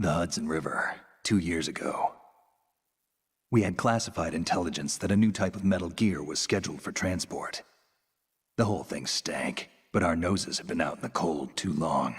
The Hudson River, 2 years ago. We had classified intelligence that a new type of metal gear was scheduled for transport. The whole thing stank, but our noses had been out in the cold too long.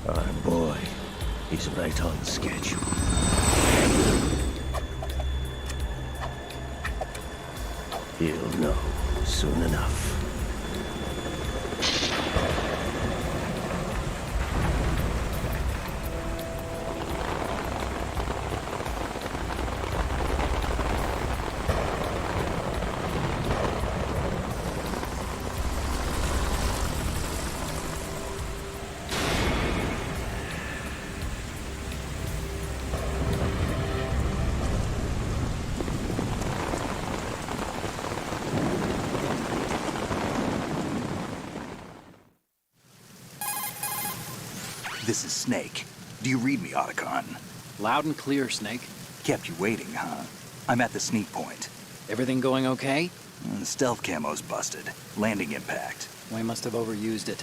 Our boy is right on schedule. He'll know soon enough. This is Snake. Do you read me, Otacon? Loud and clear, Snake. Kept you waiting, huh? I'm at the sneak point. Everything going okay? The stealth camo's busted. Landing impact. We must have overused it.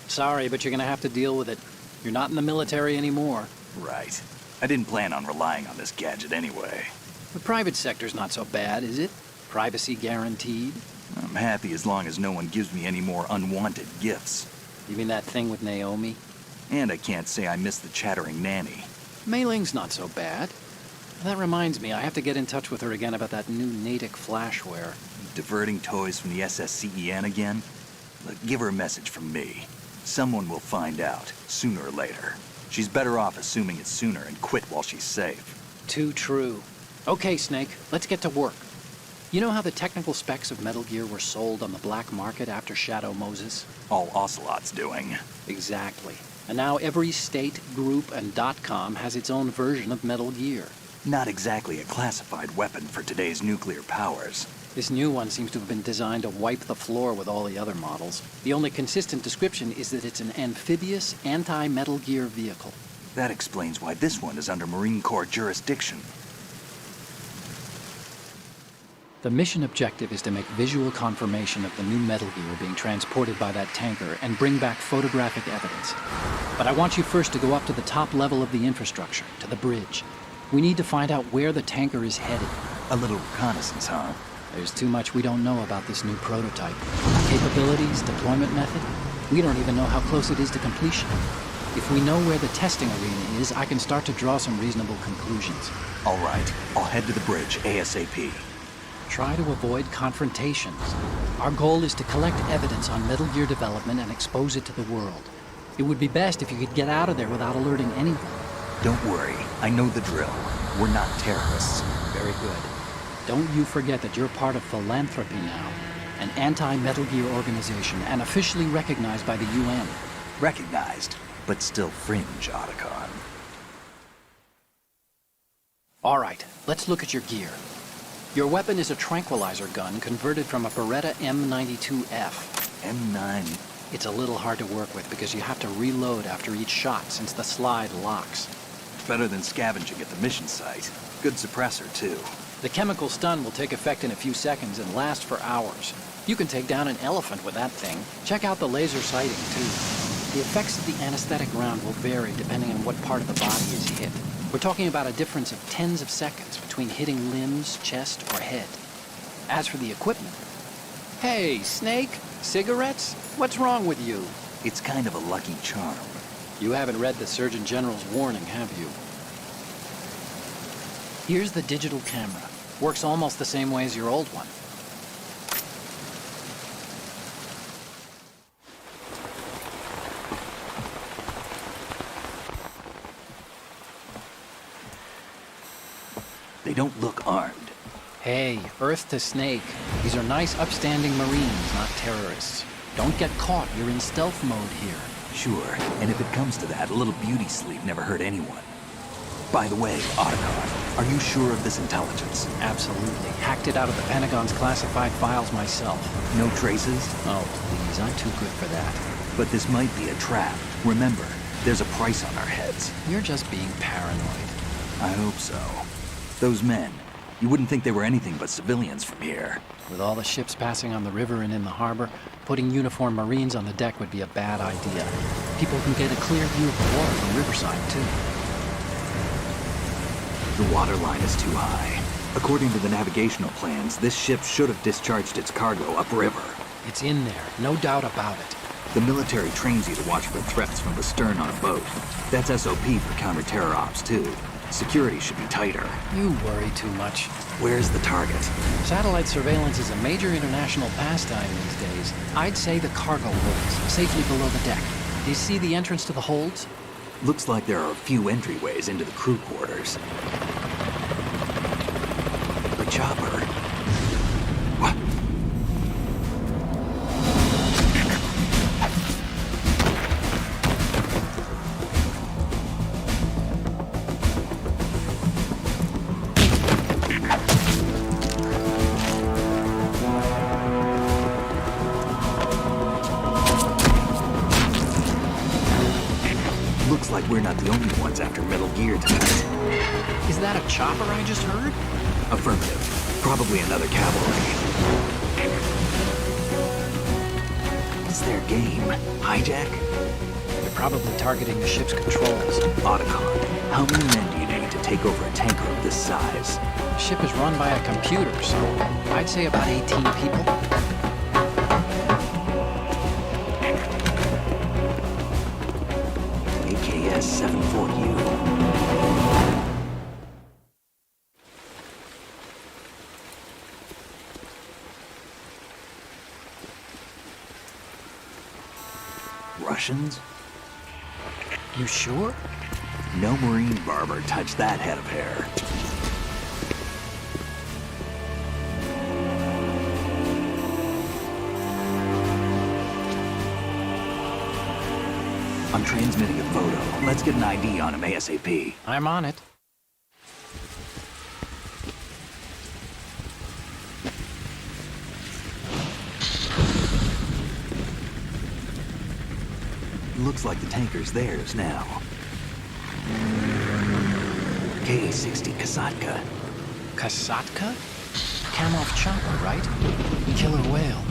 Sorry, but you're gonna have to deal with it. You're not in the military anymore. Right. I didn't plan on relying on this gadget anyway. The private sector's not so bad, is it? Privacy guaranteed? I'm happy as long as no one gives me any more unwanted gifts. You mean that thing with Naomi? And I can't say I miss the chattering nanny. Mei Ling's not so bad. That reminds me, I have to get in touch with her again about that new Natick flashware. Diverting toys from the SSCEN again? Look, give her a message from me. Someone will find out, sooner or later. She's better off assuming it sooner and quit while she's safe. Too true. Okay, Snake, let's get to work. You know how the technical specs of Metal Gear were sold on the black market after Shadow Moses? All Ocelot's doing. Exactly. And now every state, group, and .com has its own version of Metal Gear. Not exactly a classified weapon for today's nuclear powers. This new one seems to have been designed to wipe the floor with all the other models. The only consistent description is that it's an amphibious, anti-Metal Gear vehicle. That explains why this one is under Marine Corps jurisdiction. The mission objective is to make visual confirmation of the new Metal Gear being transported by that tanker and bring back photographic evidence. But I want you first to go up to the top level of the infrastructure, to the bridge. We need to find out where the tanker is headed. A little reconnaissance, huh? There's too much we don't know about this new prototype. Capabilities, deployment method. We don't even know how close it is to completion. If we know where the testing arena is, I can start to draw some reasonable conclusions. All right, I'll head to the bridge ASAP. Try to avoid confrontations. Our goal is to collect evidence on Metal Gear development and expose it to the world. It would be best if you could get out of there without alerting anyone. Don't worry, I know the drill. We're not terrorists. Very good. Don't you forget that you're part of Philanthropy now, an anti-Metal Gear organization and officially recognized by the UN. Recognized, but still fringe, Otacon. All right, let's look at your gear. Your weapon is a tranquilizer gun converted from a Beretta M92F. M9. It's a little hard to work with because you have to reload after each shot since the slide locks. Better than scavenging at the mission site. Good suppressor, too. The chemical stun will take effect in a few seconds and last for hours. You can take down an elephant with that thing. Check out the laser sighting, too. The effects of the anesthetic round will vary depending on what part of the body is hit. We're talking about a difference of tens of seconds between hitting limbs, chest, or head. As for the equipment... Hey, Snake? Cigarettes? What's wrong with you? It's kind of a lucky charm. You haven't read the Surgeon General's warning, have you? Here's the digital camera. Works almost the same way as your old one. They don't look armed. Hey, Earth to Snake. These are nice, upstanding Marines, not terrorists. Don't get caught. You're in stealth mode here. Sure, and if it comes to that, a little beauty sleep never hurt anyone. By the way, Otacon, are you sure of this intelligence? Absolutely. Hacked it out of the Pentagon's classified files myself. No traces? Oh, please, I'm too good for that. But this might be a trap. Remember, there's a price on our heads. You're just being paranoid. I hope so. Those men, you wouldn't think they were anything but civilians from here. With all the ships passing on the river and in the harbor, putting uniformed Marines on the deck would be a bad idea. People can get a clear view of the water from Riverside, too. The water line is too high. According to the navigational plans, this ship should have discharged its cargo upriver. It's in there, no doubt about it. The military trains you to watch for threats from the stern on a boat. That's SOP for counter-terror ops, too. Security should be tighter. You worry too much. Where's the target? Satellite surveillance is a major international pastime these days. I'd say the cargo holds, safely below the deck. Do you see the entrance to the holds? Looks like there are a few entryways into the crew quarters. The chopper. What? Looks like we're not the only ones after Metal Gear tonight. Is that a chopper I just heard? Affirmative. Probably another cavalry. What's their game? Hijack? They're probably targeting the ship's controls. Otacon, how many men do you need to take over a tanker of this size? The ship is run by a computer, so I'd say about 18 people. AKS 74U. Russians? You sure? No Marine barber touched that head of hair. I'm transmitting a photo. Let's get an ID on him ASAP. I'm on it. Looks like the tanker's theirs now. KA-60 Kasatka. Kasatka? Kamov chopper, right? Killer whale.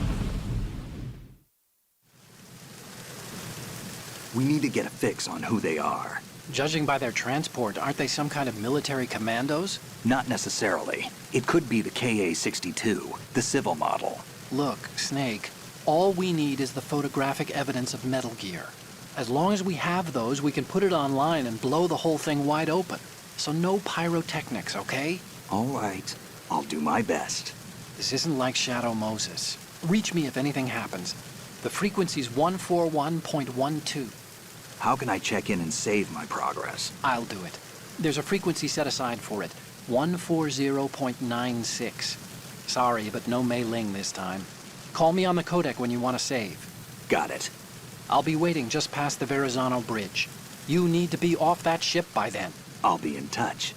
We need to get a fix on who they are. Judging by their transport, aren't they some kind of military commandos? Not necessarily. It could be the KA-62, the civil model. Look, Snake, all we need is the photographic evidence of Metal Gear. As long as we have those, we can put it online and blow the whole thing wide open. So no pyrotechnics, okay? All right. I'll do my best. This isn't like Shadow Moses. Reach me if anything happens. The frequency's 141.12. How can I check in and save my progress? I'll do it. There's a frequency set aside for it. 140.96. Sorry, but no Mei Ling this time. Call me on the codec when you want to save. Got it. I'll be waiting just past the Verrazano Bridge. You need to be off that ship by then. I'll be in touch.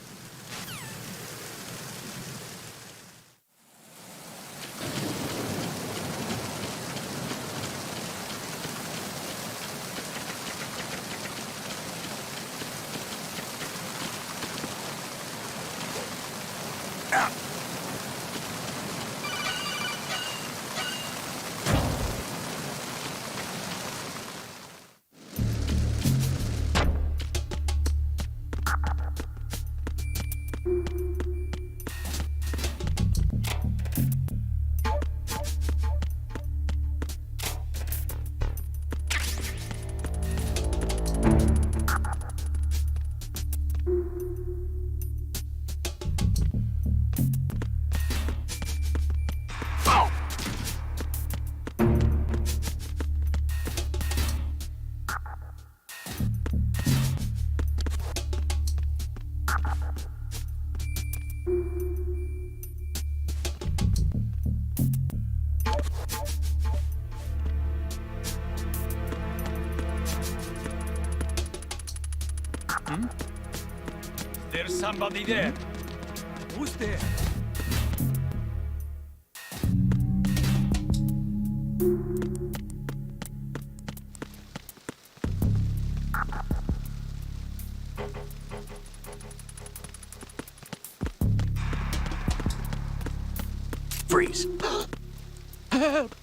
There's somebody there. Who's there? Freeze. Help!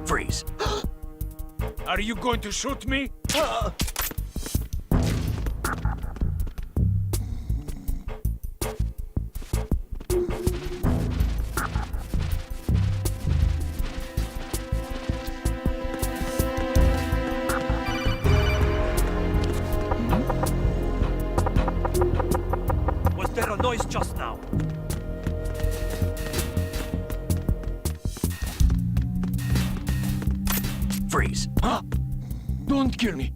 Freeze. Are you going to shoot me? Was there a noise just now? Freeze. Don't kill me.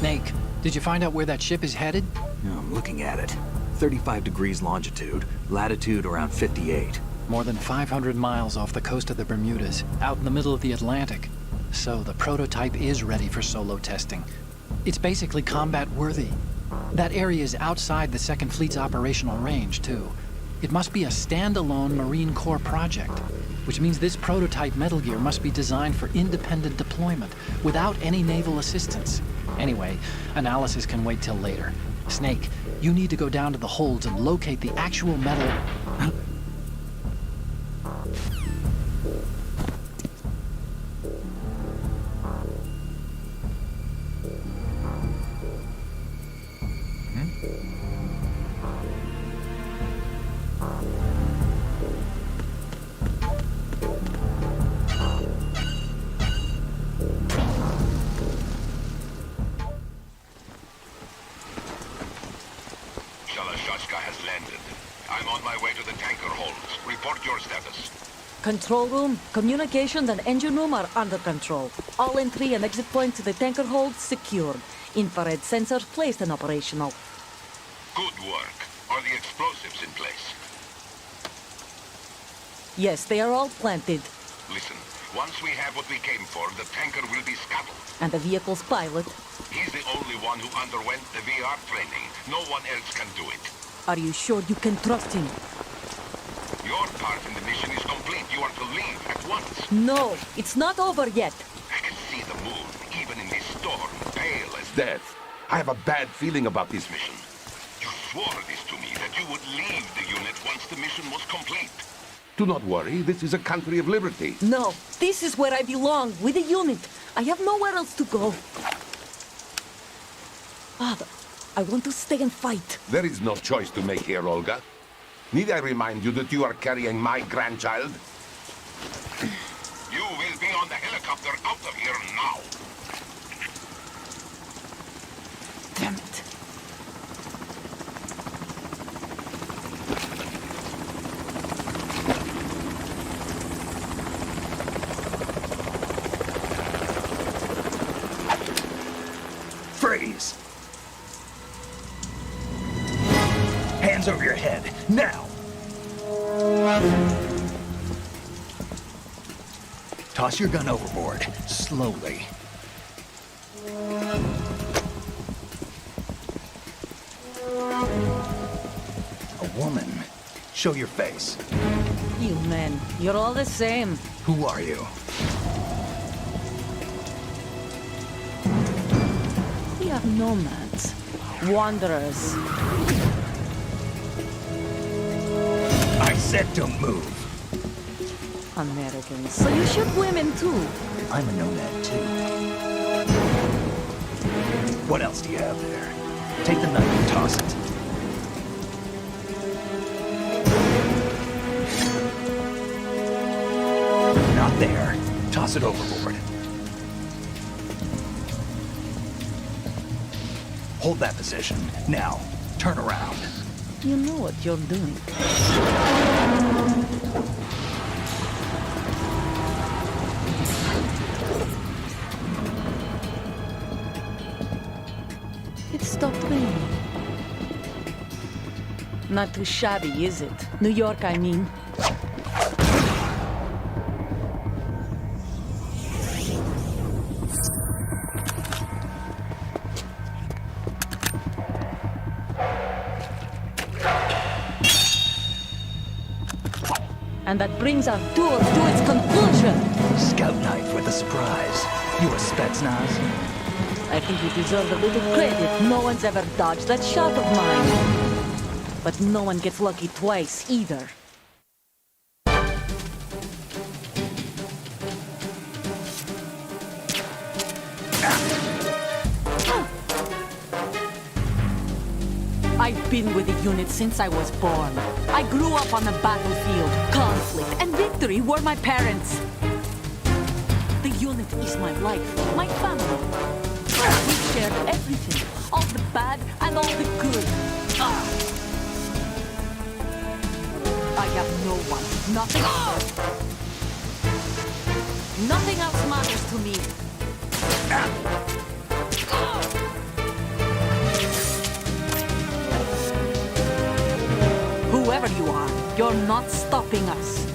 Snake, did you find out where that ship is headed? No, I'm looking at it. 35 degrees longitude, latitude around 58. More than 500 miles off the coast of the Bermudas, out in the middle of the Atlantic. So the prototype is ready for solo testing. It's basically combat-worthy. That area is outside the Second Fleet's operational range, too. It must be a standalone Marine Corps project, which means this prototype Metal Gear must be designed for independent deployment, without any naval assistance. Anyway, analysis can wait till later. Snake, you need to go down to the holds and locate the actual metal... has landed. I'm on my way to the tanker holds. Report your status. Control room, communications and engine room are under control. All entry and exit points to the tanker holds secured. Infrared sensors placed and operational. Good work. Are the explosives in place? Yes, they are all planted. Listen, once we have what we came for, the tanker will be scuttled. And the vehicle's pilot? He's the only one who underwent the VR training. No one else can do it. Are you sure you can trust him? Your part in the mission is complete. You are to leave at once. No, it's not over yet. I can see the moon, even in this storm, pale as death. I have a bad feeling about this mission. You swore this to me, that you would leave the unit once the mission was complete. Do not worry, this is a country of liberty. No, this is where I belong, with the unit. I have nowhere else to go. Father, I want to stay and fight. There is no choice to make here, Olga. Need I remind you that you are carrying my grandchild? You will be on the helicopter out of here now. Damn it. Freeze! Hands over your head, now! Toss your gun overboard, slowly. A woman. Show your face. You men, you're all the same. Who are you? We are nomads, wanderers. I said don't move. Americans. So you shoot women too. I'm a nomad too. What else do you have there? Take the knife and toss it. Not there. Toss it overboard. Hold that position. Now, turn around. You know what you're doing. It stopped raining. Not too shabby, is it? New York, I mean. And that brings our tour to its conclusion. Scout knife with a surprise. You a Spetsnaz? I think you deserve a little credit. No one's ever dodged that shot of mine. But no one gets lucky twice, either. I've been with the unit since I was born. I grew up on the battlefield. Conflict and victory were my parents. The unit is my life, my family. We shared everything, all the bad and all the good. I have no one, nothing else. Nothing else matters to me. whoever you are, you're not stopping us.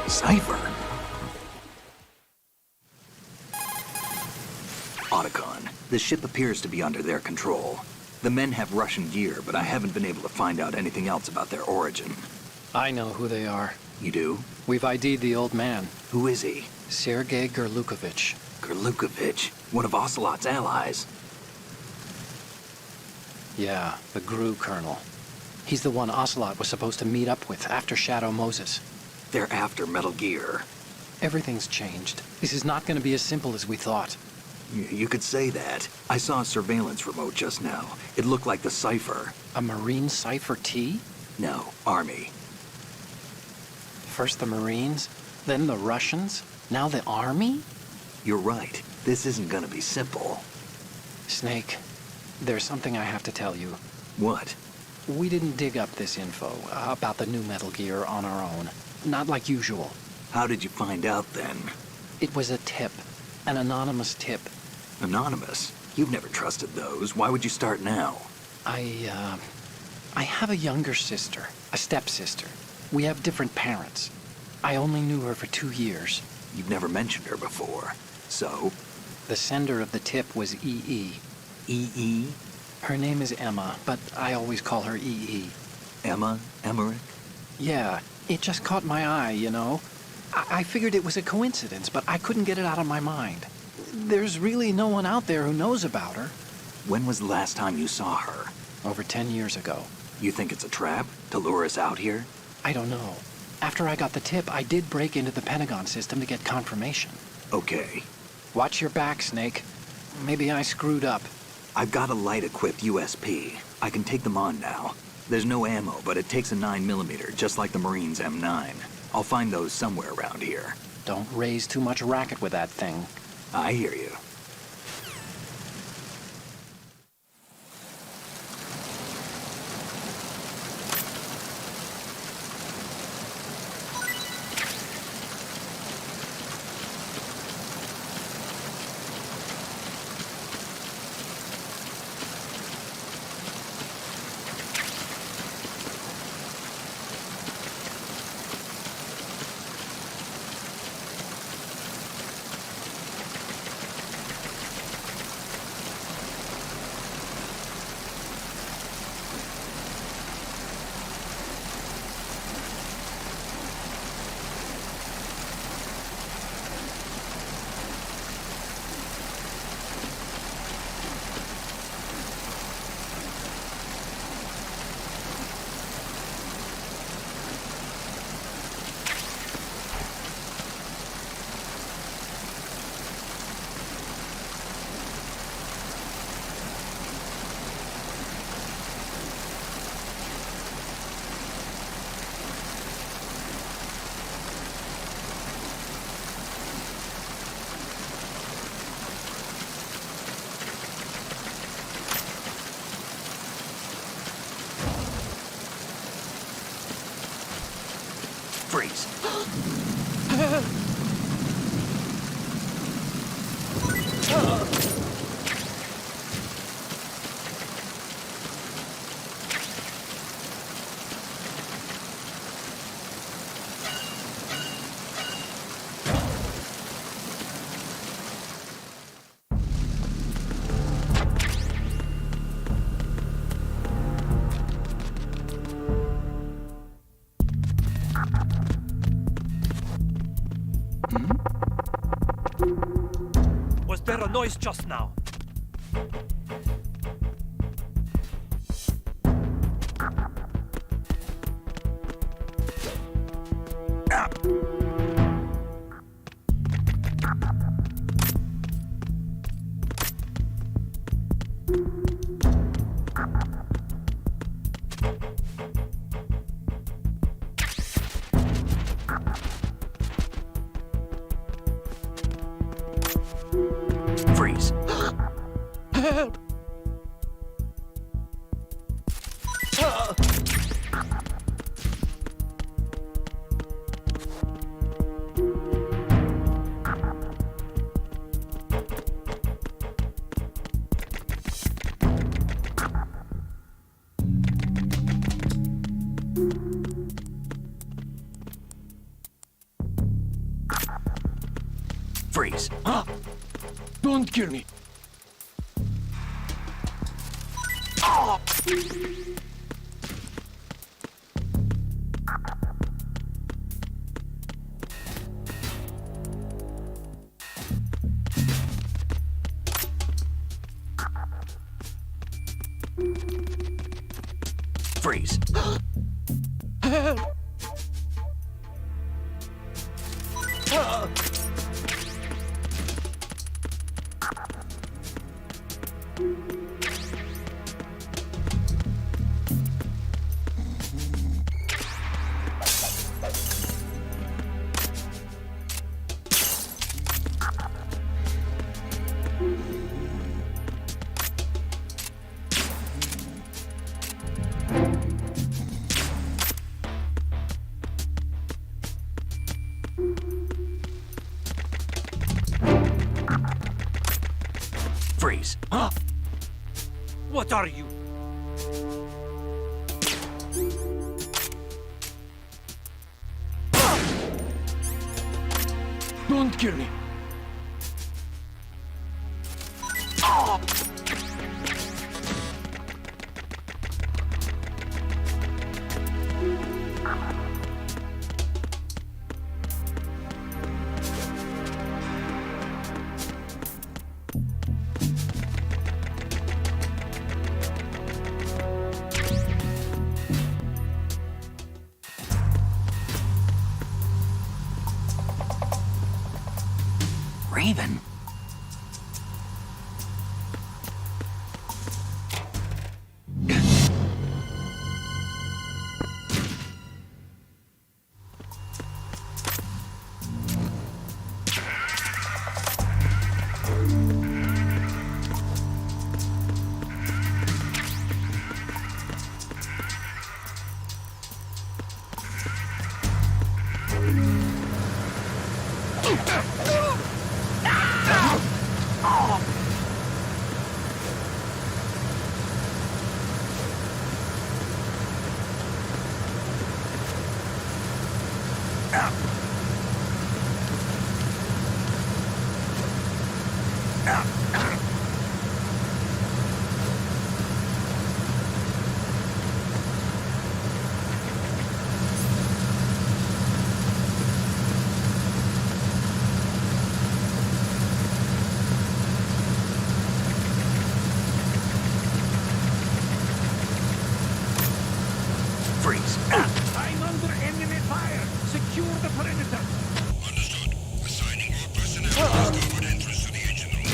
Cipher? Otacon, the ship appears to be under their control. The men have Russian gear, but I haven't been able to find out anything else about their origin. I know who they are. You do? We've ID'd the old man, Who is he? Sergei Gerlukovich. Gerlukovich, one of Ocelot's allies. Yeah, the GRU colonel. He's the one Ocelot was supposed to meet up with after Shadow Moses. They're after Metal Gear. Everything's changed. This is not going to be as simple as we thought. You could say that. I saw a surveillance remote just now. It looked like the Cipher. A Marine Cipher T? No, Army. First the Marines, then the Russians, now the Army? You're right. This isn't gonna be simple. Snake, there's something I have to tell you. What? We didn't dig up this info about the new Metal Gear on our own. Not like usual. How did you find out then? It was a tip. An anonymous tip. Anonymous? You've never trusted those. Why would you start now? I have a younger sister, a stepsister. We have different parents. I only knew her for 2 years. You've never mentioned her before. So? The sender of the tip was EE. EE? Her name is Emma, but I always call her EE. Emma? Emmerich? Yeah, it just caught my eye, you know? I figured it was a coincidence, but I couldn't get it out of my mind. There's really no one out there who knows about her. When was the last time you saw her? Over 10 years ago. You think it's a trap? To lure us out here? I don't know. After I got the tip, I did break into the Pentagon system to get confirmation. Okay. Watch your back, Snake. Maybe I screwed up. I've got a light-equipped USP. I can take them on now. There's no ammo, but it takes a 9mm, just like the Marines' M9. I'll find those somewhere around here. Don't raise too much racket with that thing. I hear you. Freeze. Was there a noise just now? Freeze. Freeze. Don't kill me. Freeze. Freeze. What are you? Don't kill me. Raven. Freeze. I'm under enemy fire. Secure the perimeter. Understood. Assigning all personnel to the starboard entrance to the engine room.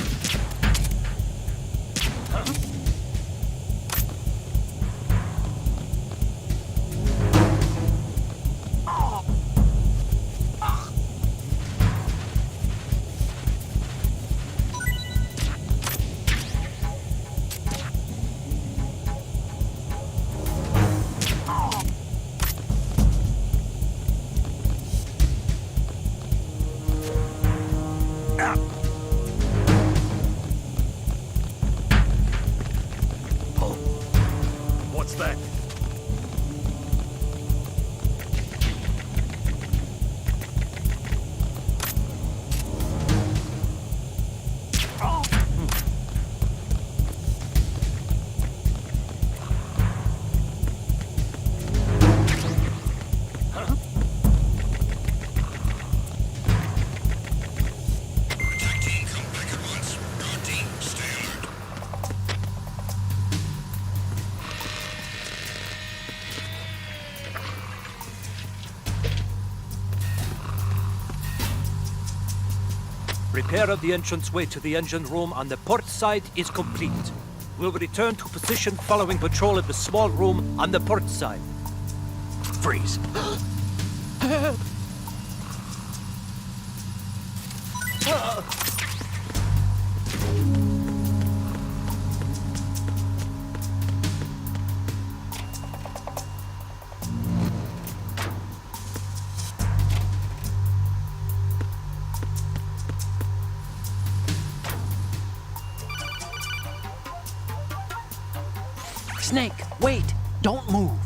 Repair of the entranceway to the engine room on the port side is complete. We'll return to position following patrol of the small room on the port side. Freeze. Snake, wait! Don't move!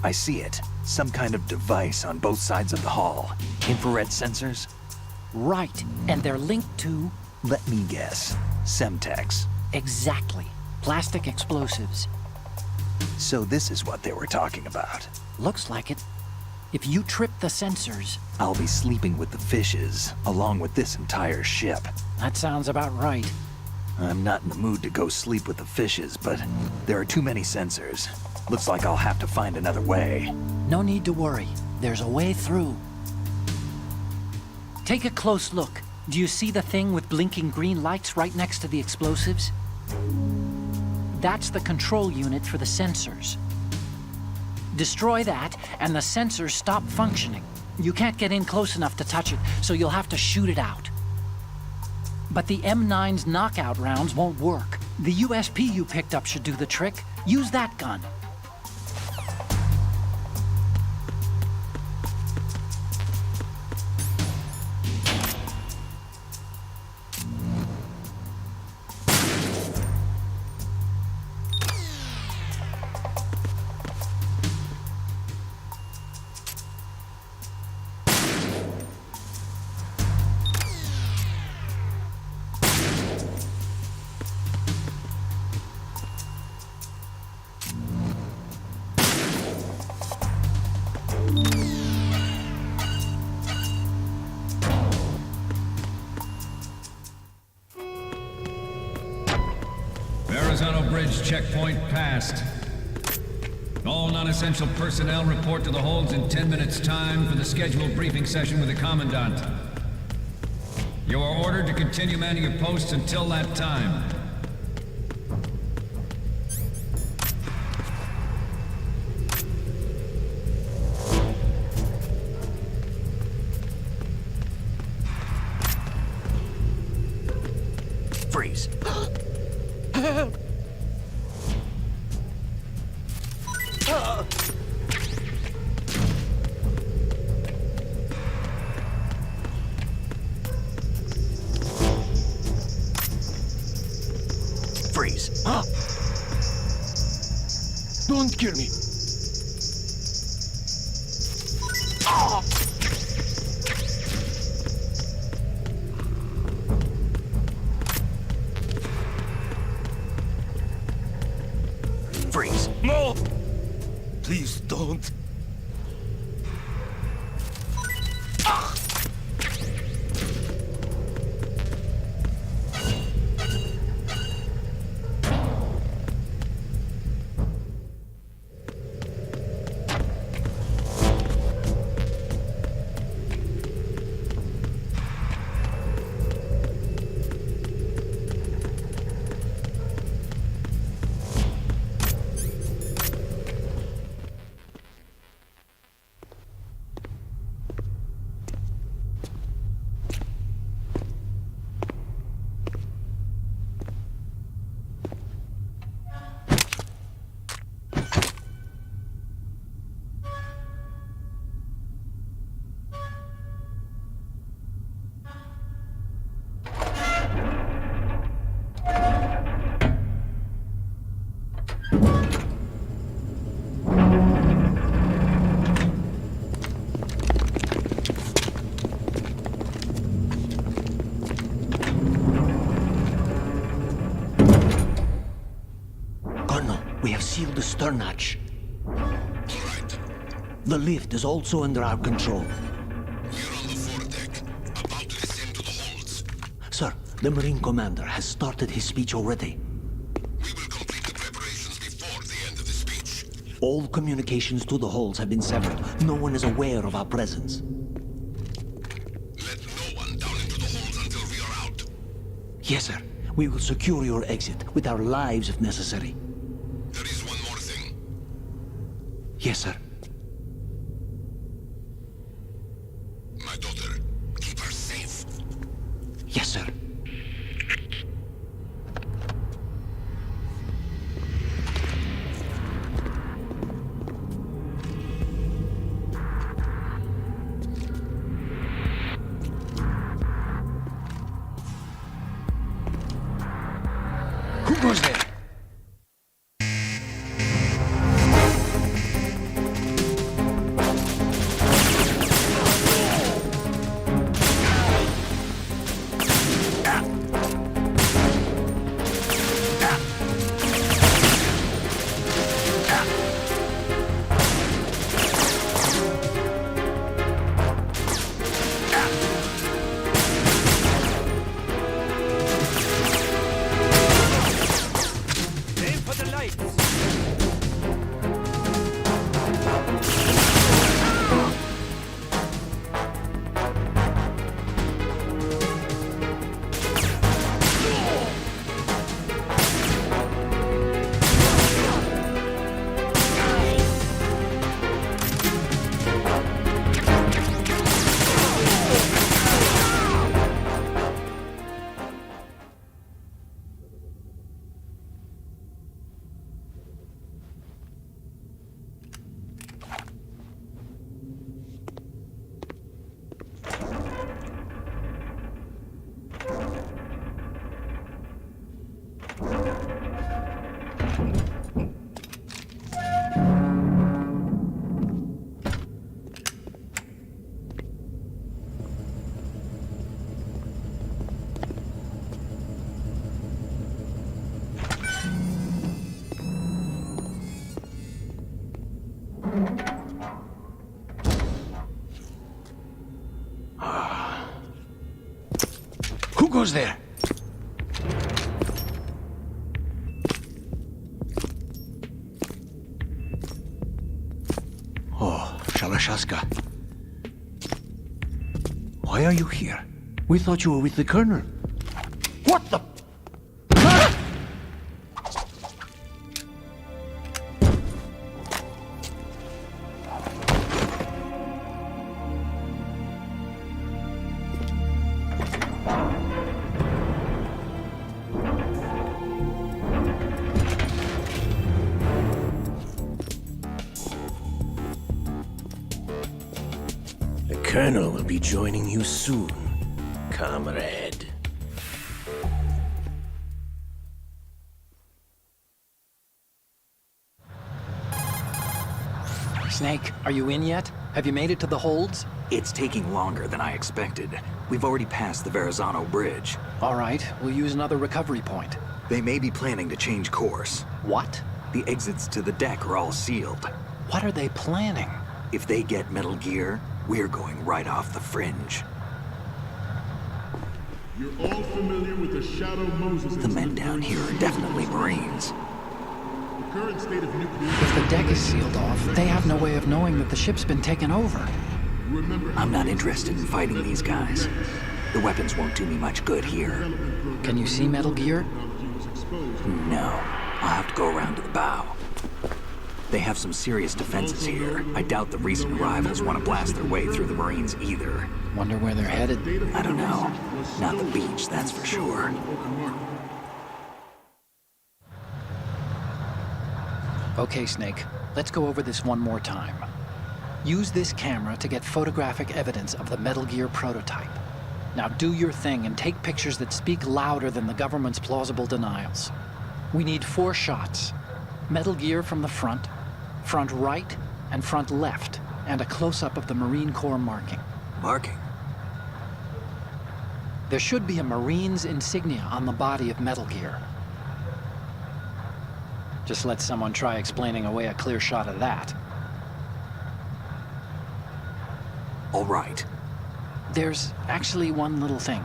I see it. Some kind of device on both sides of the hall. Infrared sensors? Right, and they're linked to... Let me guess. Semtex. Exactly. Plastic explosives. So this is what they were talking about. Looks like it. If you trip the sensors... I'll be sleeping with the fishes, along with this entire ship. That sounds about right. I'm not in the mood to go sleep with the fishes, but there are too many sensors. Looks like I'll have to find another way. No need to worry. There's a way through. Take a close look. Do you see the thing with blinking green lights right next to the explosives? That's the control unit for the sensors. Destroy that, and the sensors stop functioning. You can't get in close enough to touch it, so you'll have to shoot it out. But the M9's knockout rounds won't work. The USP you picked up should do the trick. Use that gun. Verrazano Bridge checkpoint passed. All non-essential personnel report to the holds in 10 minutes' time for the scheduled briefing session with the Commandant. You are ordered to continue manning your posts until that time. Freeze. Freeze. Don't kill me. Freeze. No! Please don't. We have sealed the stern hatch. All right. The lift is also under our control. We're on the foredeck, about to descend to the holds. Sir, the Marine Commander has started his speech already. We will complete the preparations before the end of the speech. All communications to the holds have been severed. No one is aware of our presence. Let no one down into the holds until we are Yes, sir. We will secure your exit with our lives if necessary. There is one more thing. Yes, sir. My daughter. Keep her safe. Yes, sir. Who goes there? Aim for the lights. Who goes there? Oh, Shalashaska. Why are you here? We thought you were with the Colonel. What the? The Colonel will be joining you soon, comrade. Snake, are you in yet? Have you made it to the holds? It's taking longer than I expected. We've already passed the Verrazano Bridge. All right, we'll use another recovery point. They may be planning to change course. What? The exits to the deck are all sealed. What are they planning? If they get Metal Gear, we're going right off the fringe. You're all familiar with the Shadow Moses The men down here are definitely Marines. The current state of nuclear... If the deck is sealed off, they have no way of knowing that the ship's been taken over. Remember, I'm not interested in fighting these guys. The weapons won't do me much good here. Can you see Metal Gear? No. I'll have to go around to the bow. They have some serious defenses here. I doubt the recent arrivals want to blast their way through the Marines either. Wonder where they're headed. I don't know. Not the beach, that's for sure. Okay, Snake. Let's go over this one more time. Use this camera to get photographic evidence of the Metal Gear prototype. Now do your thing and take pictures that speak louder than the government's plausible denials. We need 4 shots. Metal Gear from the front right, and front left, and a close-up of the Marine Corps marking. Marking? There should be a Marine's insignia on the body of Metal Gear. Just let someone try explaining away a clear shot of that. All right. There's actually one little thing.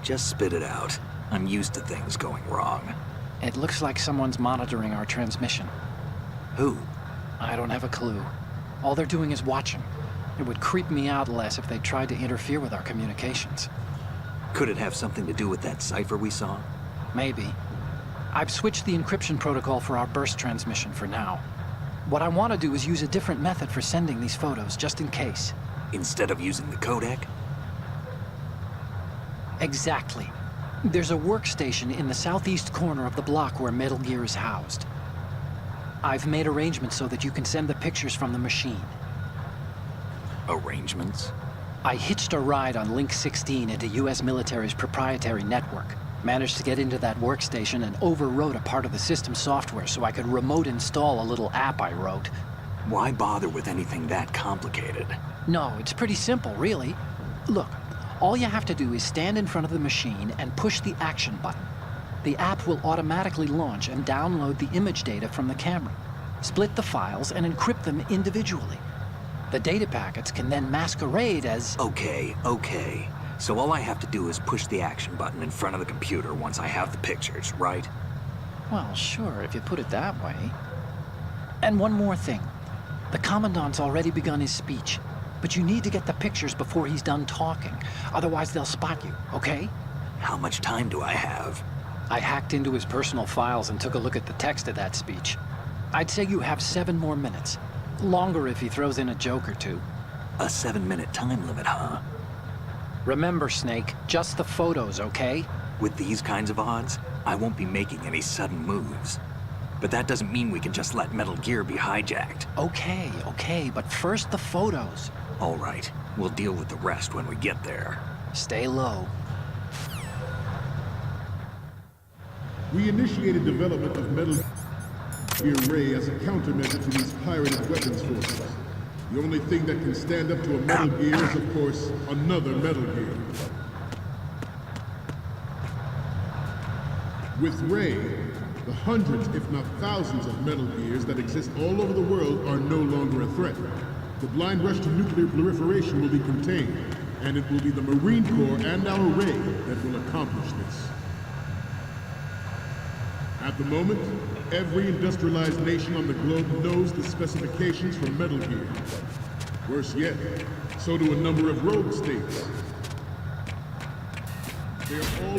Just spit it out. I'm used to things going wrong. It looks like someone's monitoring our transmission. Who? I don't have a clue. All they're doing is watching. It would creep me out less if they tried to interfere with our communications. Could it have something to do with that cipher we saw? Maybe. I've switched the encryption protocol for our burst transmission for now. What I want to do is use a different method for sending these photos, just in case. Instead of using the codec? Exactly. There's a workstation in the southeast corner of the block where Metal Gear is housed. I've made arrangements so that you can send the pictures from the machine. Arrangements? I hitched a ride on Link 16 into US military's proprietary network. Managed to get into that workstation and overwrote a part of the system software so I could remote install a little app I wrote. Why bother with anything that complicated? No, it's pretty simple, really. Look, all you have to do is stand in front of the machine and push the action button. The app will automatically launch and download the image data from the camera, split the files, and encrypt them individually. The data packets can then masquerade as... Okay. So all I have to do is push the action button in front of the computer once I have the pictures, right? Well, sure, if you put it that way. And one more thing. The Commandant's already begun his speech, but you need to get the pictures before he's done talking. Otherwise, they'll spot you, okay? How much time do I have? I hacked into his personal files and took a look at the text of that speech. I'd say you have 7 more minutes. Longer if he throws in a joke or two. A 7-minute time limit, huh? Remember, Snake, just the photos, okay? With these kinds of odds, I won't be making any sudden moves. But that doesn't mean we can just let Metal Gear be hijacked. Okay, but first the photos. All right, we'll deal with the rest when we get there. Stay low. We initiated development of Metal Gear Ray as a countermeasure to these pirated weapons forces. The only thing that can stand up to a Metal Gear is, of course, another Metal Gear. With Ray, the hundreds, if not thousands, of Metal Gears that exist all over the world are no longer a threat. The blind rush to nuclear proliferation will be contained, and it will be the Marine Corps and our Ray that will accomplish this. At the moment, every industrialized nation on the globe knows the specifications for Metal Gear. Worse yet, so do a number of rogue states. They are all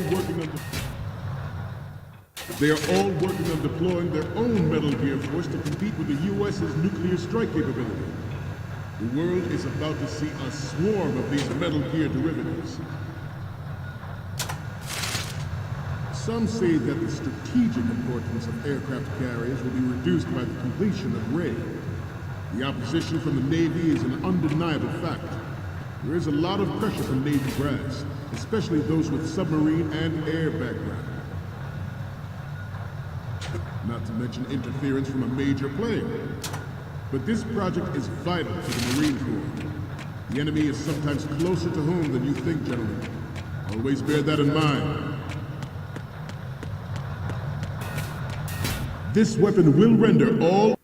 working on deploying their own Metal Gear force to compete with the U.S.'s nuclear strike capability. The world is about to see a swarm of these Metal Gear derivatives. Some say that the strategic importance of aircraft carriers will be reduced by the completion of Ray. The opposition from the Navy is an undeniable fact. There is a lot of pressure from Navy brass, especially those with submarine and air background. Not to mention interference from a major player. But this project is vital to the Marine Corps. The enemy is sometimes closer to home than you think, gentlemen. Always bear that in mind. This weapon will render all...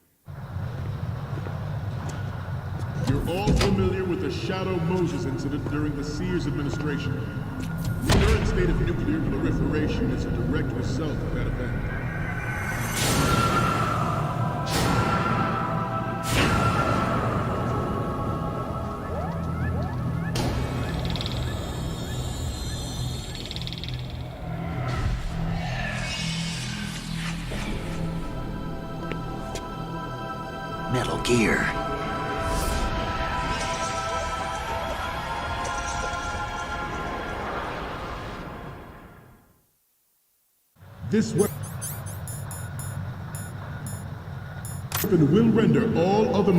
You're all familiar with the Shadow Moses incident during the Sears administration. The current state of nuclear proliferation is a direct result of that event. Metal Gear. This weapon will render all other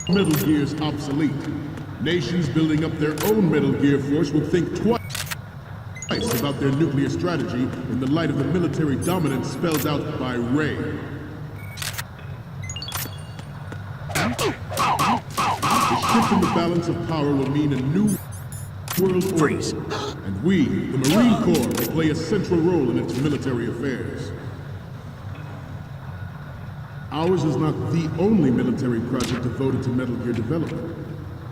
Metal Gears obsolete. Nations building up their own Metal Gear force will think twice about their nuclear strategy in the light of the military dominance spelled out by Ray. The shift in the balance of power will mean a new world order. Freeze. And we, the Marine Corps, will play a central role in its military affairs. Ours is not the only military project devoted to Metal Gear development,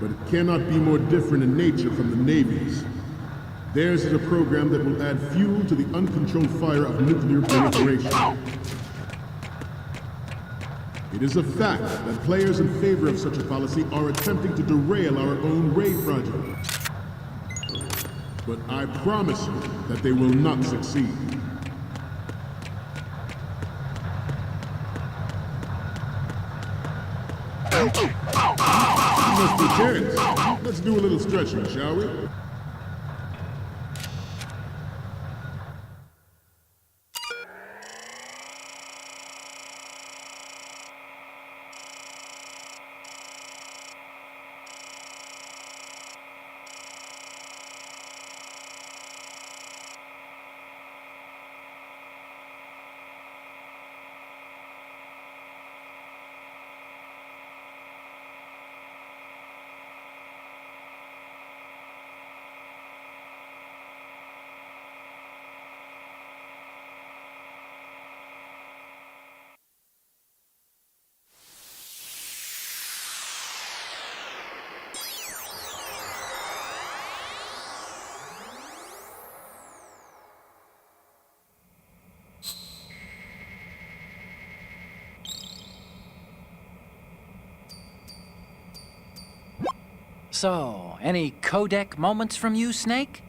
but it cannot be more different in nature from the Navy's. Theirs is a program that will add fuel to the uncontrolled fire of nuclear proliferation. It is a fact that players in favor of such a policy are attempting to derail our own Ray project. but I promise you that they will not succeed. You must be tense. Let's do a little stretching, shall we? So, any codec moments from you, Snake?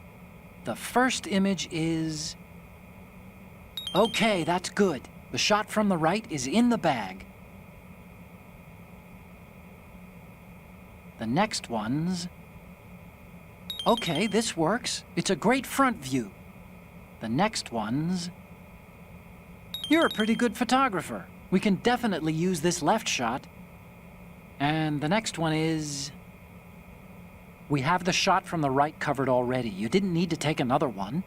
The first image is... Okay, that's good. The shot from the right is in the bag. The next one's... Okay, this works. It's a great front view. The next one's... You're a pretty good photographer. We can definitely use this left shot. And the next one is... We have the shot from the right covered already. You didn't need to take another one.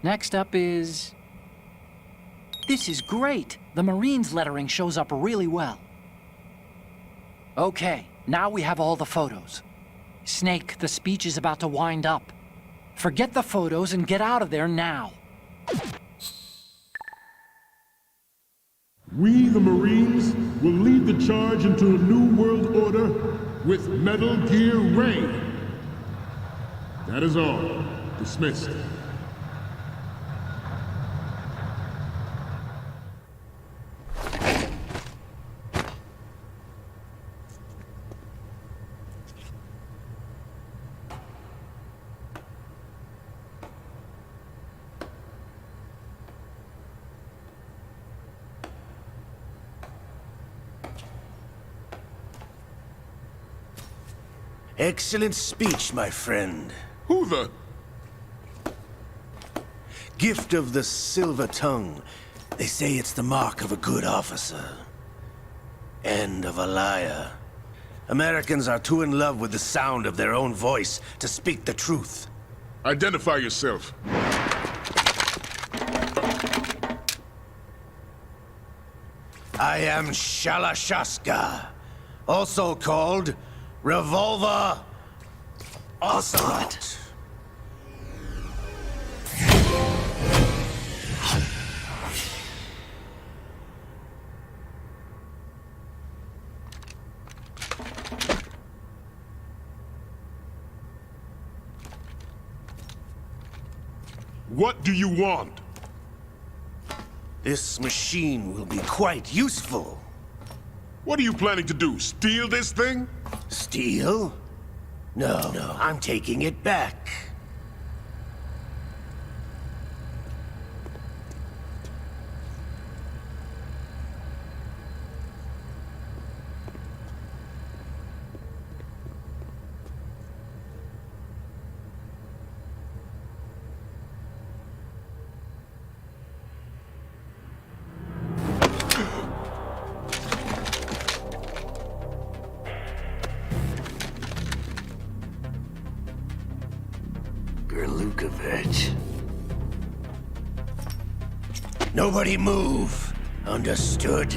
Next up is... This is great. The Marines lettering shows up really well. Okay, now we have all the photos. Snake, the speech is about to wind up. Forget the photos and get out of there now. We, the Marines, will lead the charge into a new world order with Metal Gear Ray. That is all. Dismissed. Excellent speech, my friend. Who the... Gift of the silver tongue. They say it's the mark of a good officer. And of a liar. Americans are too in love with the sound of their own voice to speak the truth. Identify yourself. I am Shalashaska, also called Revolver Ocelot. What do you want? This machine will be quite useful. What are you planning to do? Steal this thing? Steal? No, I'm taking it back. Nobody move. Understood?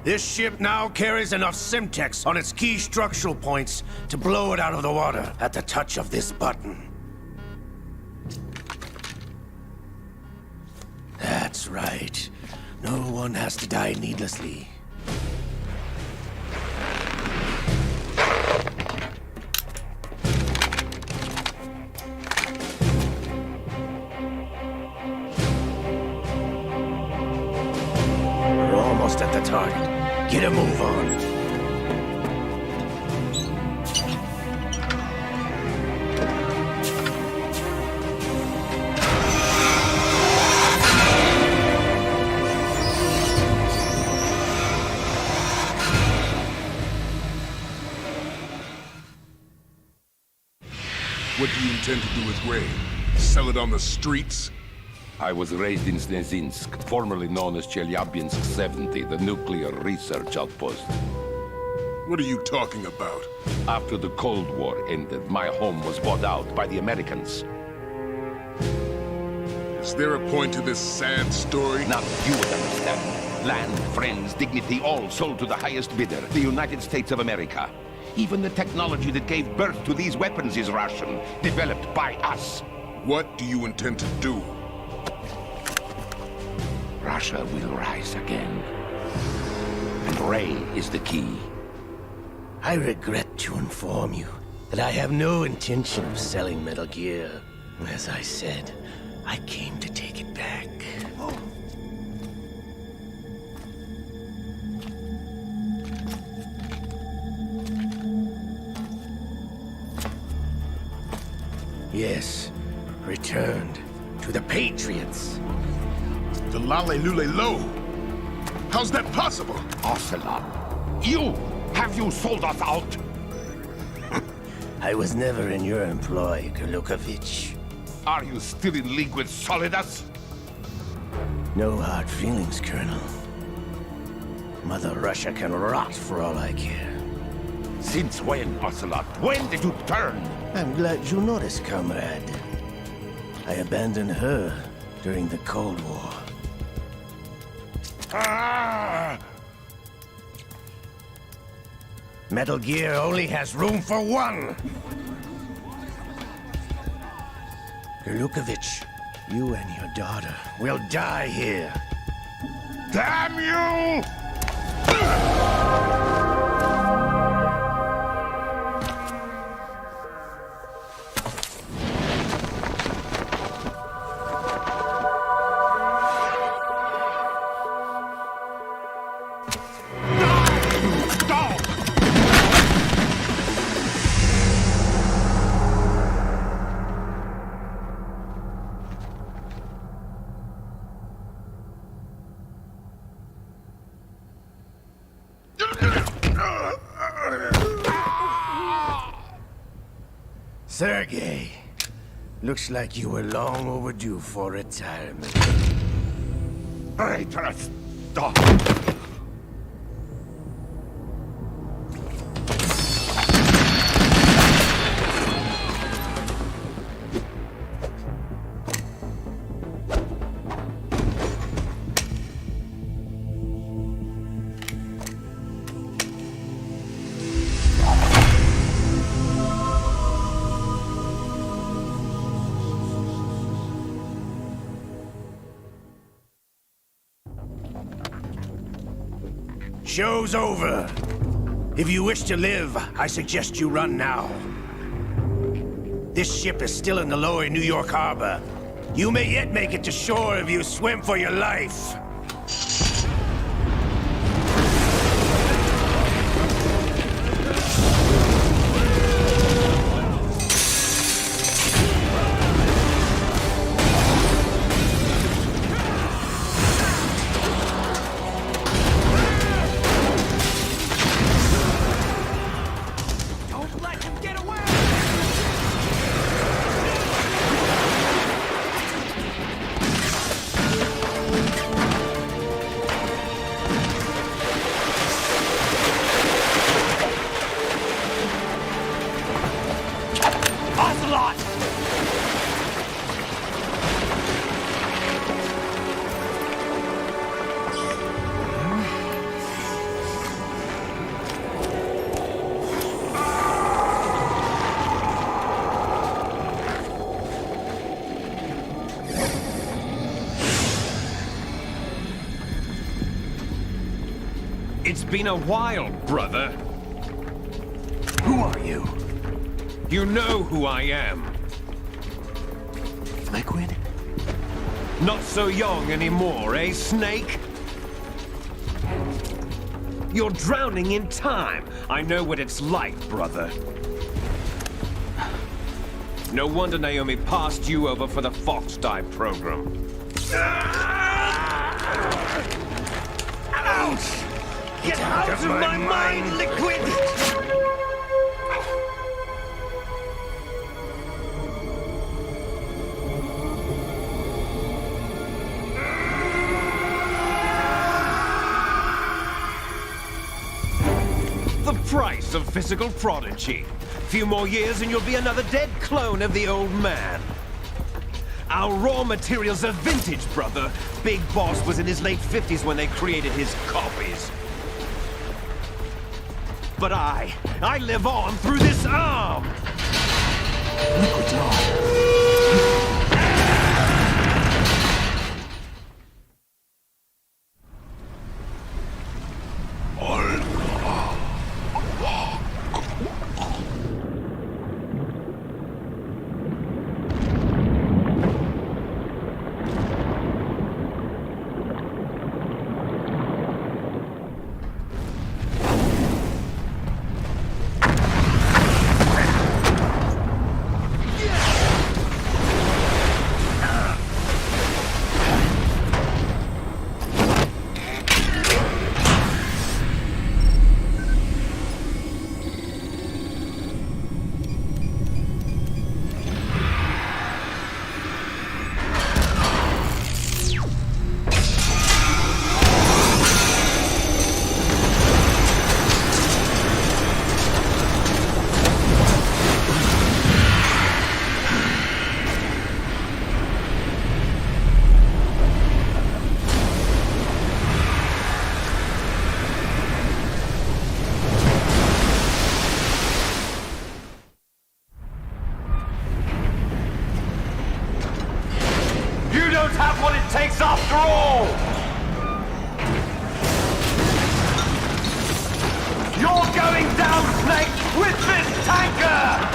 This ship now carries enough Simtex on its key structural points to blow it out of the water at the touch of this button. That's right. No one has to die needlessly. the target. Get a move on. What do you intend to do with Ray? Sell it on the streets? I was raised in Snezinsk, formerly known as Chelyabinsk 70, the nuclear research outpost. What are you talking about? After the Cold War ended, my home was bought out by the Americans. Is there a point to this sad story? Now you would understand. Land, friends, dignity, all sold to the highest bidder, the United States of America. Even the technology that gave birth to these weapons is Russian, developed by us. What do you intend to do? Russia will rise again. And Ray is the key. I regret to inform you that I have no intention of selling Metal Gear. As I said, I came to take it back. Yes, returned to the Patriots. The Lale Lule Lo? How's that possible? Ocelot, have you sold us out? I was never in your employ, Gurlukovich. Are you still in league with Solidus? No hard feelings, Colonel. Mother Russia can rot for all I care. Since when, Ocelot? When did you turn? I'm glad you noticed, comrade. I abandoned her during the Cold War. Ah! Metal Gear only has room for one! Gurlukovich, you and your daughter will die here. Damn you! Sergei, looks like you were long overdue for retirement. Traitorous dog! Show's over. If you wish to live, I suggest you run now. This ship is still in the lower New York harbor. You may yet make it to shore if you swim for your life. It's been a while, brother. Who are you? You know who I am. Liquid? Not so young anymore, eh, Snake? You're drowning in time. I know what it's like, brother. No wonder Naomi passed you over for the Fox Dive program. Ouch! Get out of my mind, Liquid! The price of physical prodigy. Few more years and you'll be another dead clone of the old man. Our raw materials are vintage, brother. Big Boss was in his late 50s when they created his copies. But I live on through this arm! Liquid's on. Have what it takes after all! You're going down, Snake, with this tanker!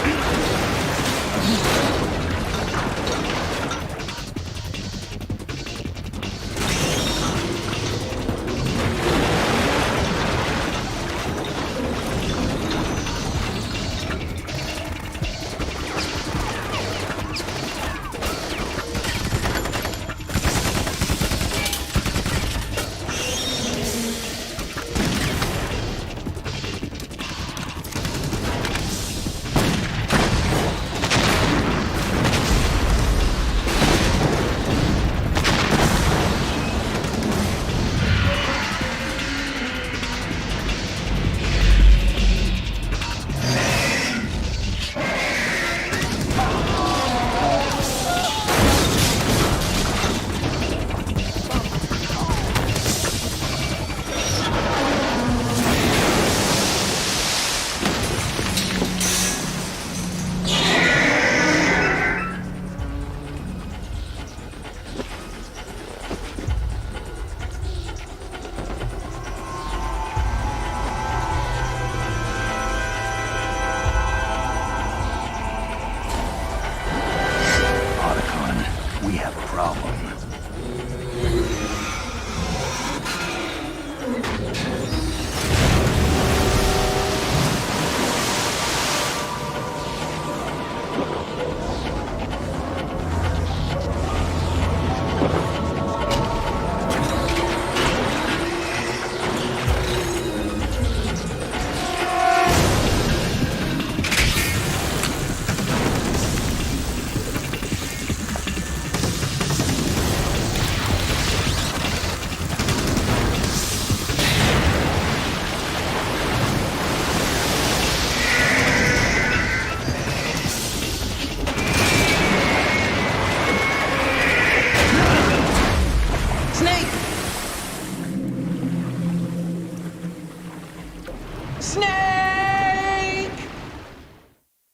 Snake!